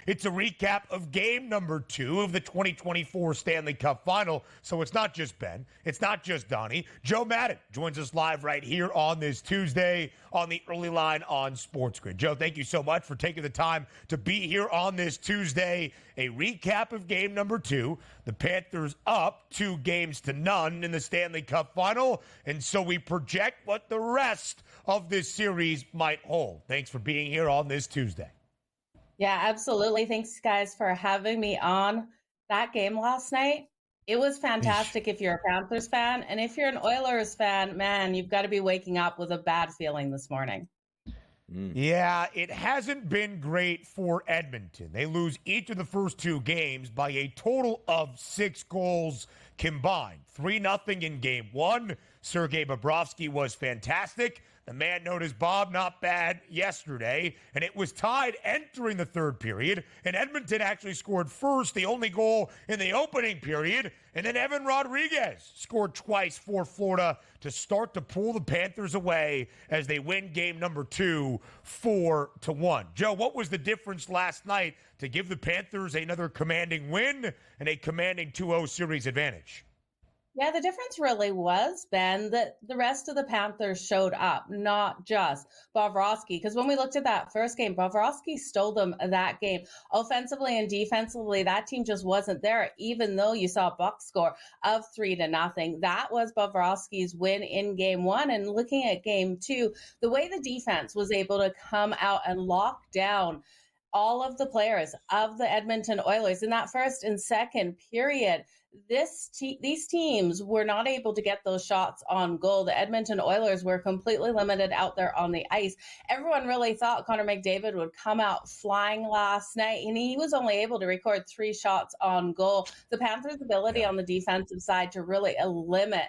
It's a recap of game number 2 of the 2024 Stanley Cup Final. So it's not just Ben. It's not just Donnie. Jo Madden joins us live right here on this Tuesday on the early line on SportsGrid. Jo, thank you so much for taking the time to be here on this Tuesday. A recap of game number 2. The Panthers up 2-0 in the Stanley Cup Final. And so we project what the rest of this series might hold. Thanks for being here on this Tuesday. Yeah, absolutely. Thanks, guys, for having me on. That game last night, it was fantastic if you're a Panthers fan. And if you're an Oilers fan, man, you've got to be waking up with a bad feeling this morning. Yeah, it hasn't been great for Edmonton. They lose each of the first 2 games by a total of 6 goals combined. 3-0 in game 1. Sergei Bobrovsky was fantastic. The man known as Bob, not bad yesterday, and it was tied entering the third period, and Edmonton actually scored first, the only goal in the opening period, and then Evan Rodrigues scored twice for Florida to start to pull the Panthers away as they win game number 2, 4-1. Jo, what was the difference last night to give the Panthers another commanding win and a commanding 2-0 series advantage? Yeah, the difference really was, Ben, that the rest of the Panthers showed up, not just Bobrovsky. Because when we looked at that first game, Bobrovsky stole them that game. Offensively and defensively, that team just wasn't there, even though you saw a Buck score of 3-0. That was Bobrovsky's win in game 1. And looking at game 2, the way the defense was able to come out and lock down all of the players of the Edmonton Oilers in that first and second period, these teams were not able to get those shots on goal. The Edmonton Oilers were completely limited out there on the ice. Everyone really thought Connor McDavid would come out flying last night, and he was only able to record 3 shots on goal. The Panthers' ability on the defensive side to really limit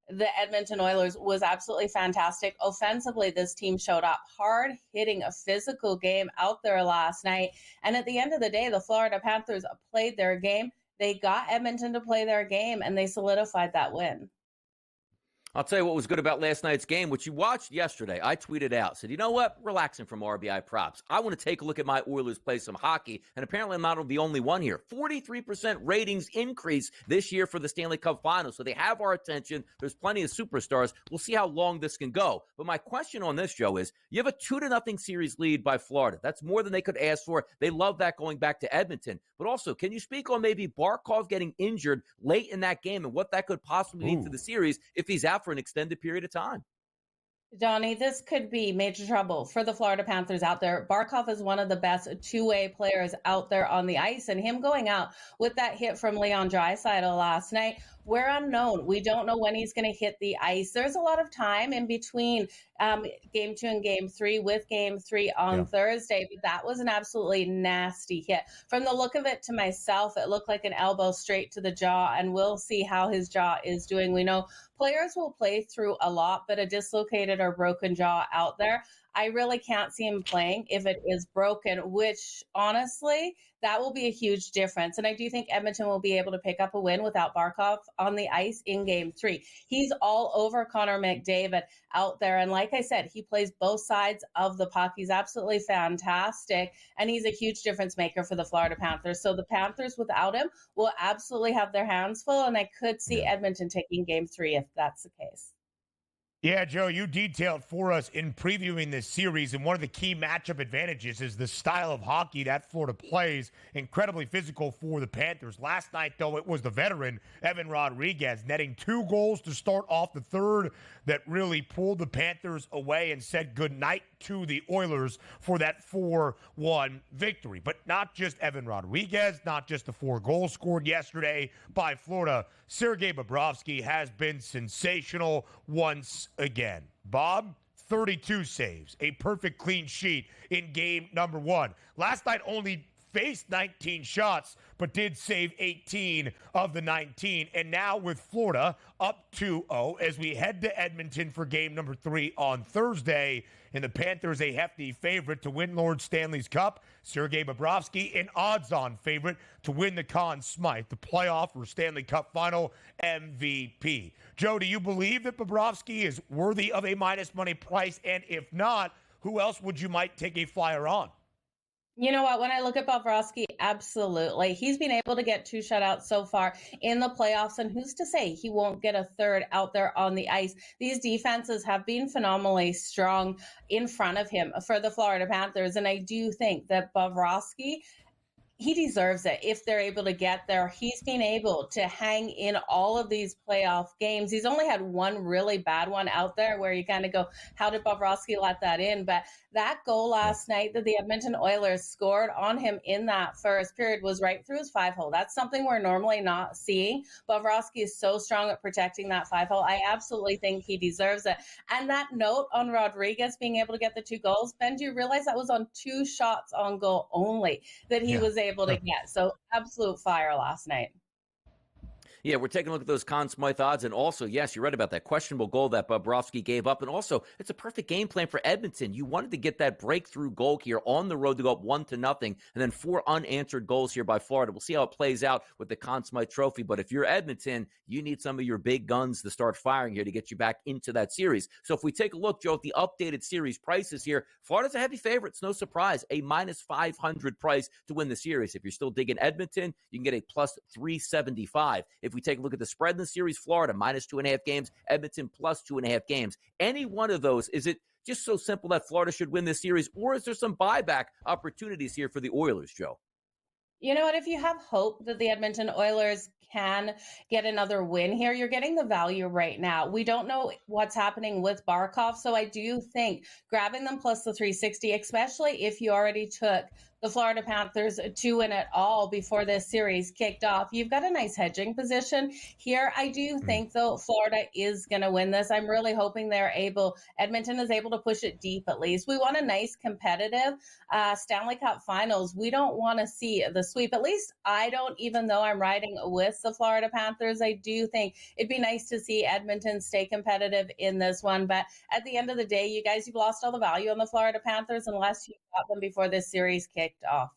the Edmonton Oilers was absolutely fantastic. Offensively, this team showed up hard, hitting a physical game out there last night. And at the end of the day, the Florida Panthers played their game. They got Edmonton to play their game, and they solidified that win. I'll tell you what was good about last night's game, which you watched yesterday. I tweeted out, said, you know what? Relaxing from RBI props. I want to take a look at my Oilers play some hockey, and apparently I'm not the only one here. 43% ratings increase this year for the Stanley Cup Final, so they have our attention. There's plenty of superstars. We'll see how long this can go. But my question on this, Joe, is you have a 2-0 series lead by Florida. That's more than they could ask for. They love that going back to Edmonton. But also, can you speak on maybe Barkov getting injured late in that game and what that could possibly mean to the series if he's out for an extended period of time? Donnie, this could be major trouble for the Florida Panthers out there. Barkov is one of the best two-way players out there on the ice, and him going out with that hit from Leon Draisaitl last night, we're unknown. We don't know when he's going to hit the ice. There's a lot of time in between game 2 and game 3 with game 3 on Thursday, but that was an absolutely nasty hit. From the look of it to myself, it looked like an elbow straight to the jaw, and we'll see how his jaw is doing. We know players will play through a lot, but a dislocated or broken jaw out there, I really can't see him playing if it is broken, which honestly, that will be a huge difference. And I do think Edmonton will be able to pick up a win without Barkov on the ice in game 3. He's all over Connor McDavid out there. And like I said, he plays both sides of the puck. He's absolutely fantastic. And he's a huge difference maker for the Florida Panthers. So the Panthers without him will absolutely have their hands full. And I could see Edmonton taking game 3 if that's the case. Yeah, Joe, you detailed for us in previewing this series, and one of the key matchup advantages is the style of hockey that Florida plays. Incredibly physical for the Panthers. Last night, though, it was the veteran, Evan Rodrigues, netting 2 goals to start off the third that really pulled the Panthers away and said goodnight to the Oilers for that 4-1 victory. But not just Evan Rodrigues, not just the 4 goals scored yesterday by Florida. Sergei Bobrovsky has been sensational once again. Bob, 32 saves, a perfect clean sheet in game number 1. Last night only faced 19 shots, but did save 18 of the 19. And now with Florida up 2-0 as we head to Edmonton for game number 3 on Thursday. And the Panthers a hefty favorite to win Lord Stanley's Cup. Sergei Bobrovsky an odds-on favorite to win the Conn Smythe, the playoff or Stanley Cup Final MVP. Joe, do you believe that Bobrovsky is worthy of a minus money price? And if not, who else would you might take a flyer on? You know what? When I look at Bobrovsky, absolutely. He's been able to get 2 shutouts so far in the playoffs, and who's to say he won't get a third out there on the ice? These defenses have been phenomenally strong in front of him for the Florida Panthers, and I do think that Bobrovsky, he deserves it if they're able to get there. He's been able to hang in all of these playoff games. He's only had one really bad one out there where you kind of go, how did Bobrovsky let that in? But that goal last night that the Edmonton Oilers scored on him in that first period was right through his 5-hole. That's something we're normally not seeing. Bobrovsky is so strong at protecting that 5-hole. I absolutely think he deserves it. And that note on Rodrigues being able to get the 2 goals, Ben, do you realize that was on 2 shots on goal only that he was able to get? So absolute fire last night. Yeah, we're taking a look at those Conn Smythe odds. And also, yes, you're right about that questionable goal that Bobrovsky gave up. And also, it's a perfect game plan for Edmonton. You wanted to get that breakthrough goal here on the road to go up 1-0, and then 4 unanswered goals here by Florida. We'll see how it plays out with the Conn Smythe Trophy. But if you're Edmonton, you need some of your big guns to start firing here to get you back into that series. So if we take a look, Joe, at the updated series prices here, Florida's a heavy favorite. It's no surprise. A minus 500 price to win the series. If you're still digging Edmonton, you can get a plus 375. If we take a look at the spread in the series, Florida minus 2.5 games, Edmonton plus 2.5 games. Any one of those, is it just so simple that Florida should win this series, or is there some buyback opportunities here for the Oilers, Joe? You know what? If you have hope that the Edmonton Oilers can get another win here, you're getting the value right now. We don't know what's happening with Barkov. So I do think grabbing them plus the 360, especially if you already took the Florida Panthers to win it all before this series kicked off, you've got a nice hedging position here. I do think, though, Florida is going to win this. I'm really hoping Edmonton is able to push it deep at least. We want a nice competitive Stanley Cup Finals. We don't want to see the sweep. At least I don't, even though I'm riding with the Florida Panthers. I do think it'd be nice to see Edmonton stay competitive in this one. But at the end of the day, you guys, you've lost all the value on the Florida Panthers unless you got them before this series kicked off.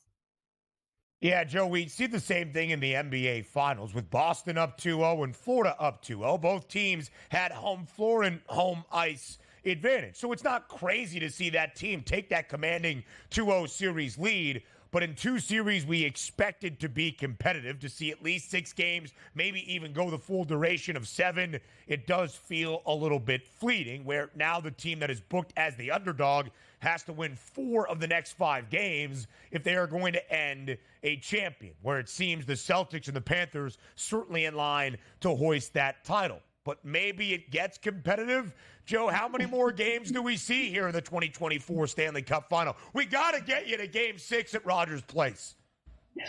Yeah, Joe, we see the same thing in the NBA Finals with Boston up 2-0 and Florida up 2-0. Both teams had home floor and home ice advantage. So it's not crazy to see that team take that commanding 2-0 series lead. But in 2 series, we expected to be competitive, to see at least 6 games, maybe even go the full duration of 7. It does feel a little bit fleeting, where now the team that is booked as the underdog has to win 4 of the next 5 games if they are going to end a champion, where it seems the Celtics and the Panthers certainly in line to hoist that title. But maybe it gets competitive. Joe, how many more games do we see here in the 2024 Stanley Cup Final? We got to get you to Game 6 at Rogers Place.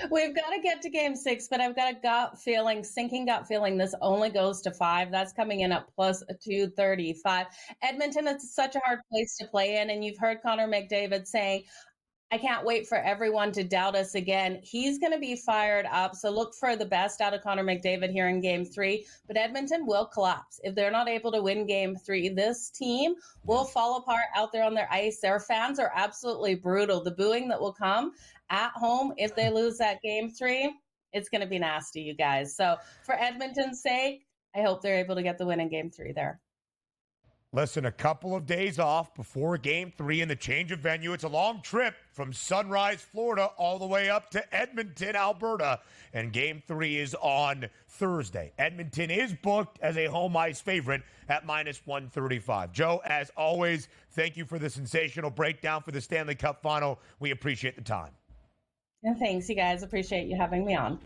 We've got to get to Game 6, but I've got a sinking gut feeling this only goes to 5. That's coming in at plus 235. Edmonton, it's such a hard place to play in, and you've heard Connor McDavid saying, I can't wait for everyone to doubt us again. He's going to be fired up. So look for the best out of Connor McDavid here in Game 3. But Edmonton will collapse. If they're not able to win Game 3, this team will fall apart out there on their ice. Their fans are absolutely brutal. The booing that will come at home if they lose that Game 3, it's going to be nasty, you guys. So for Edmonton's sake, I hope they're able to get the win in Game 3 there. Listen, a couple of days off before Game 3 and the change of venue. It's a long trip from Sunrise, Florida, all the way up to Edmonton, Alberta. And Game 3 is on Thursday. Edmonton is booked as a home ice favorite at minus 135. Joe, as always, thank you for the sensational breakdown for the Stanley Cup Final. We appreciate the time. And thanks, you guys. Appreciate you having me on.